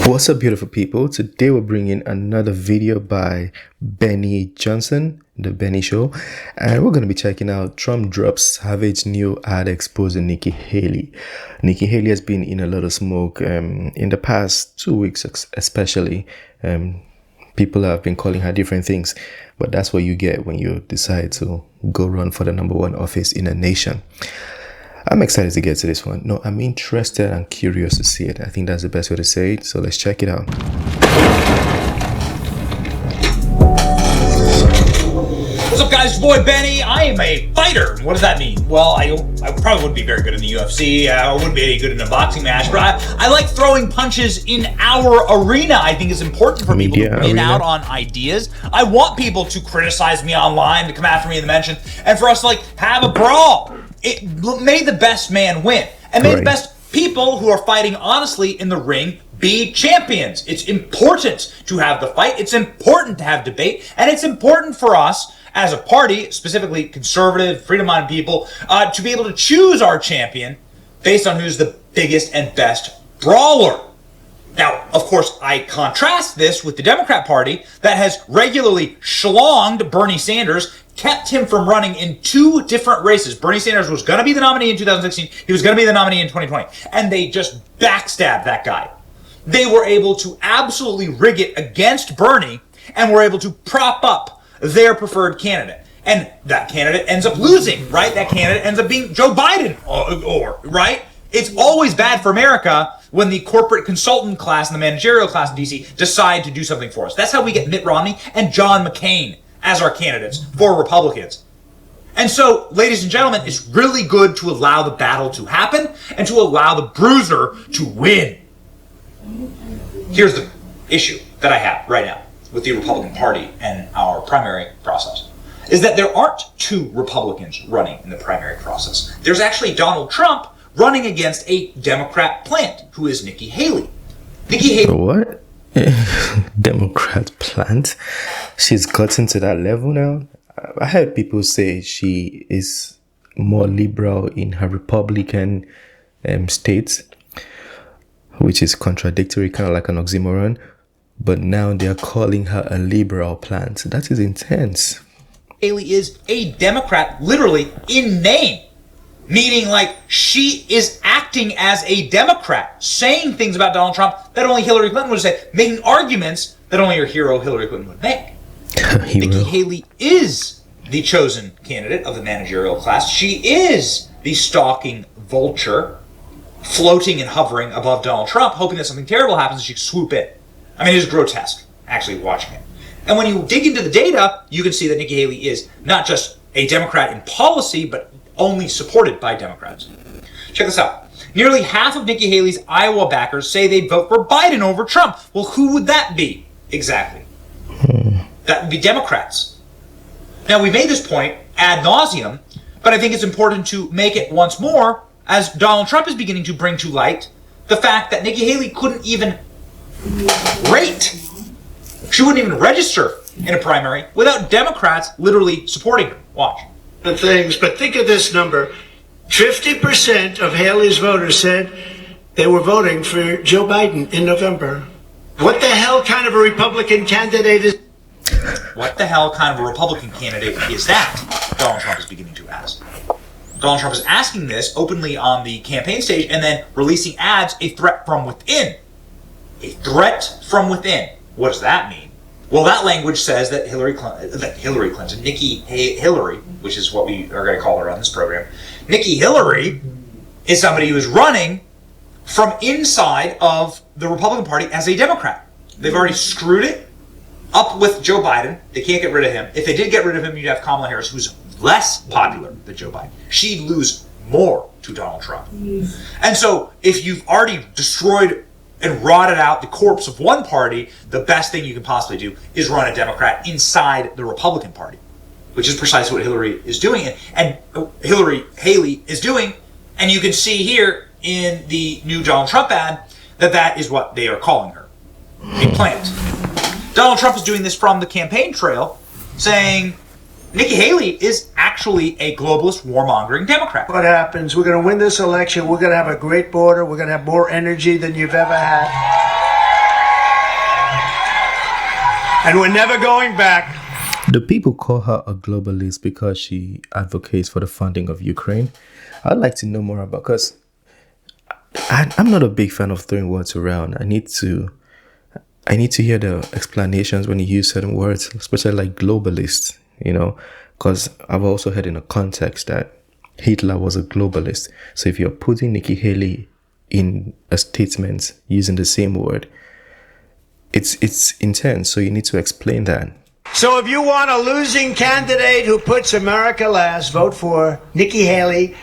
What's up, beautiful people? Today we're bringing another video by Benny Johnson, The Benny Show, and we're going to be checking out Trump drops savage new ad exposing Nikki Haley. Nikki Haley has been in a lot of smoke in the past 2 weeks, especially. People have been calling her different things, but that's what you get when you decide to go run for the #1 office in a nation. I'm excited to get to this one. No, I'm interested and curious to see it. I think that's the best way to say it. So let's check it out. What's up, guys? It's your boy Benny. I am a fighter. What does that mean? Well, I probably wouldn't be very good in the UFC. I wouldn't be any good in a boxing match, but I like throwing punches in our arena. I think it's important for people to win out on ideas. I want people to criticize me online, to come after me in the mention, and for us to have a brawl. It may the best man win, and may the best people who are fighting honestly in the ring be champions. It's important to have the fight. It's important to have debate, and it's important for us as a party, specifically conservative, freedom-minded people, to be able to choose our champion based on who's the biggest and best brawler. Now, of course, I contrast this with the Democrat Party that has regularly schlonged Bernie Sanders, kept him from running in 2 different races. Bernie Sanders was going to be the nominee in 2016. He was going to be the nominee in 2020. And they just backstabbed that guy. They were able to absolutely rig it against Bernie and were able to prop up their preferred candidate. And that candidate ends up losing, right? That candidate ends up being Joe Biden, right? It's always bad for America when the corporate consultant class and the managerial class in D.C. decide to do something for us. That's how we get Mitt Romney and John McCain as our candidates for Republicans. And so, ladies and gentlemen, it's really good to allow the battle to happen and to allow the bruiser to win. Here's the issue that I have right now with the Republican Party and our primary process, is that there aren't 2 Republicans running in the primary process. There's actually Donald Trump running against a Democrat plant, who is Nikki Haley. Nikki Haley. What? Democrat plant? She's gotten to that level now? I heard people say she is more liberal in her Republican states, which is contradictory, kind of like an oxymoron. But now they're calling her a liberal plant. That is intense. Haley is a Democrat, literally in name. Meaning, she is acting as a Democrat, saying things about Donald Trump that only Hillary Clinton would say, making arguments that only your hero Hillary Clinton would make. Nikki Haley is the chosen candidate of the managerial class. She is the stalking vulture, floating and hovering above Donald Trump, hoping that something terrible happens and she can swoop in. I mean, it is grotesque, actually, watching it. And when you dig into the data, you can see that Nikki Haley is not just a Democrat in policy, but only supported by Democrats. Check this out. Nearly half of Nikki Haley's Iowa backers say they'd vote for Biden over Trump. Well, who would that be? Exactly. That would be Democrats. Now, we made this point ad nauseum, but I think it's important to make it once more as Donald Trump is beginning to bring to light the fact that Nikki Haley couldn't even rate. She wouldn't even register in a primary without Democrats literally supporting her. Watch. Things, but think of this number. 50% of Haley's voters said they were voting for Joe Biden in November. What the hell kind of a Republican candidate is... What the hell kind of a Republican candidate is that? Donald Trump is beginning to ask. Donald Trump is asking this openly on the campaign stage and then releasing ads, a threat from within. A threat from within. What does that mean? Well, that language says that Hillary Clinton, Nikki Hillary, which is what we are going to call her on this program, Nikki Hillary is somebody who is running from inside of the Republican Party as a Democrat. They've already screwed it up with Joe Biden. They can't get rid of him. If they did get rid of him, you'd have Kamala Harris, who's less popular than Joe Biden. She'd lose more to Donald Trump. And so if you've already destroyed and rotted out the corpse of one party, the best thing you can possibly do is run a Democrat inside the Republican Party, which is precisely what Hillary is doing, and Haley is doing. And you can see here in the new Donald Trump ad that is what they are calling her, a plant. Donald Trump is doing this from the campaign trail, saying Nikki Haley is actually a globalist, warmongering Democrat. What happens? We're going to win this election. We're going to have a great border. We're going to have more energy than you've ever had. And we're never going back. The people call her a globalist because she advocates for the funding of Ukraine. I'd like to know more about, because I'm not a big fan of throwing words around. I need to hear the explanations when you use certain words, especially like globalist, because I've also heard in a context that Hitler was a globalist. So if you're putting Nikki Haley in a statement using the same word, it's intense. So you need to explain that. So if you want a losing candidate who puts America last, vote for Nikki Haley.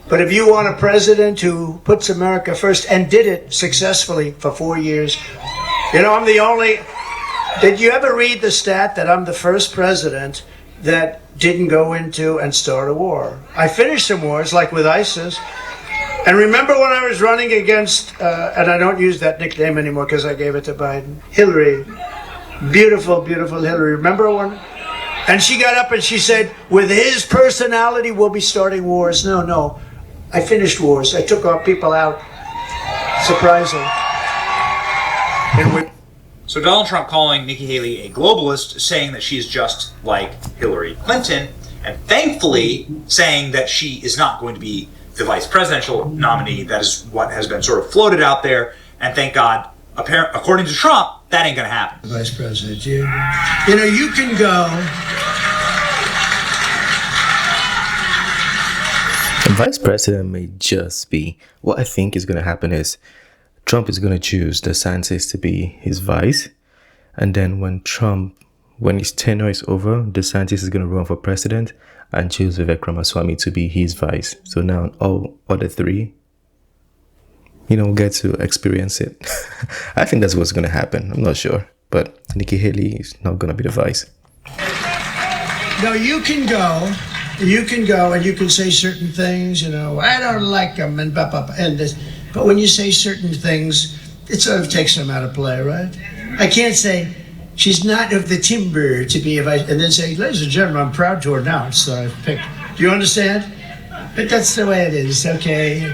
But if you want a president who puts America first and did it successfully for 4 years, I'm the only... Did you ever read the stat that I'm the first president that didn't go into and start a war? I finished some wars, like with ISIS. And remember when I was running against, and I don't use that nickname anymore because I gave it to Biden, Hillary. Beautiful, beautiful Hillary. Remember when? And she got up and she said, with his personality, we'll be starting wars. No. I finished wars. I took our people out. Surprising. So Donald Trump calling Nikki Haley a globalist, saying that she is just like Hillary Clinton, and thankfully saying that she is not going to be the vice presidential nominee. That is what has been sort of floated out there, and thank God, according to Trump, that ain't going to happen. Vice President, you can go. The vice president may just be. What I think is going to happen is Trump is going to choose DeSantis to be his vice. And then when his tenure is over, DeSantis is going to run for president and choose Vivek Ramaswamy to be his vice. So now all other three, get to experience it. I think that's what's going to happen. I'm not sure. But Nikki Haley is not going to be the vice. No, you can go. You can go and you can say certain things, I don't like them and blah, blah, blah, and this. But when you say certain things, it sort of takes them out of play, right? I can't say, she's not of the timber to be a vice, and then say, ladies and gentlemen, I'm proud to announce that I've picked. Do you understand? But that's the way it is, okay?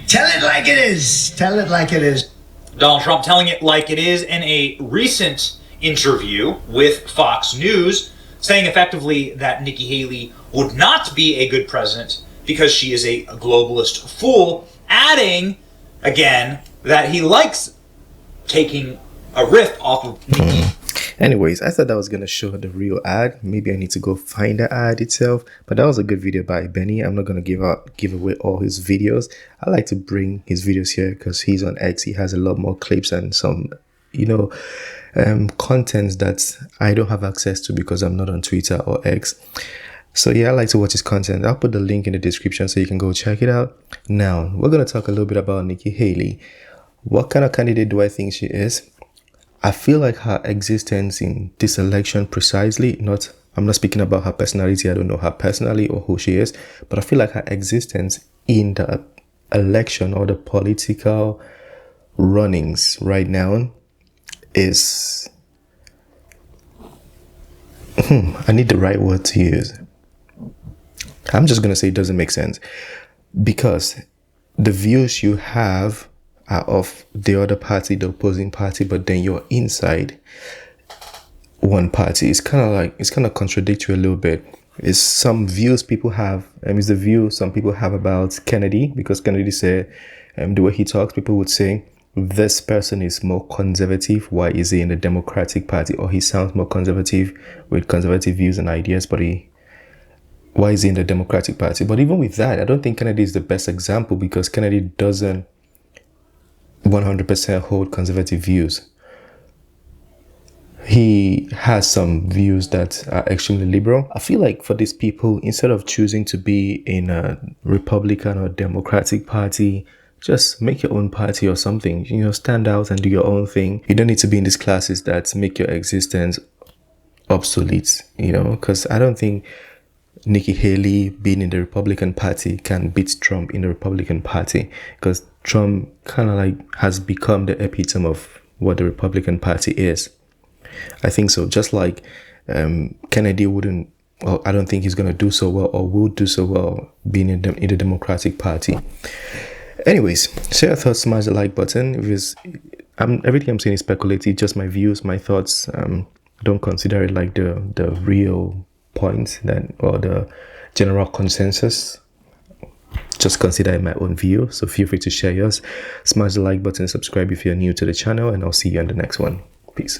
Tell it like it is. Tell it like it is. Donald Trump telling it like it is in a recent interview with Fox News, saying effectively that Nikki Haley would not be a good president because she is a globalist fool, adding, again, that he likes taking a riff off of Nikki. Anyways, I thought that was going to show the real ad. Maybe I need to go find the ad itself. But that was a good video by Benny. I'm not going to give away all his videos. I like to bring his videos here because he's on X. He has a lot more clips and some, contents that I don't have access to because I'm not on Twitter or X. So yeah, I like to watch his content. I'll put the link in the description so you can go check it out. Now, we're going to talk a little bit about Nikki Haley. What kind of candidate do I think she is? I feel like her existence in this election precisely, I'm not speaking about her personality. I don't know her personally or who she is, but I feel like her existence in the election or the political runnings right now is, I need the right word to use. I'm just going to say it doesn't make sense because the views you have are of the other party, the opposing party, but then you're inside one party. It's kind of contradictory a little bit. It's some views people have, it's the view some people have about Kennedy, because Kennedy said, the way he talks, people would say, this person is more conservative. Why is he in the Democratic Party? Or he sounds more conservative with conservative views and ideas, but why is he in the Democratic Party? But even with that, I don't think Kennedy is the best example because Kennedy doesn't 100% hold conservative views. He has some views that are extremely liberal. I feel like for these people, instead of choosing to be in a Republican or Democratic Party, just make your own party or something. Stand out and do your own thing. You don't need to be in these classes that make your existence obsolete, because I don't think Nikki Haley being in the Republican Party can beat Trump in the Republican Party, because Trump kind of has become the epitome of what the Republican Party is. I think so. Just like Kennedy wouldn't, or I don't think he's going to do so well or will do so well being in the Democratic Party. Anyways, share your thoughts, smash the like button. Everything I'm saying is speculative, just my views, my thoughts. Don't consider it like the real point that, or the general consensus. Just consider it my own view. So feel free to share yours. Smash the like button, subscribe if you're new to the channel, and I'll see you on the next one. Peace.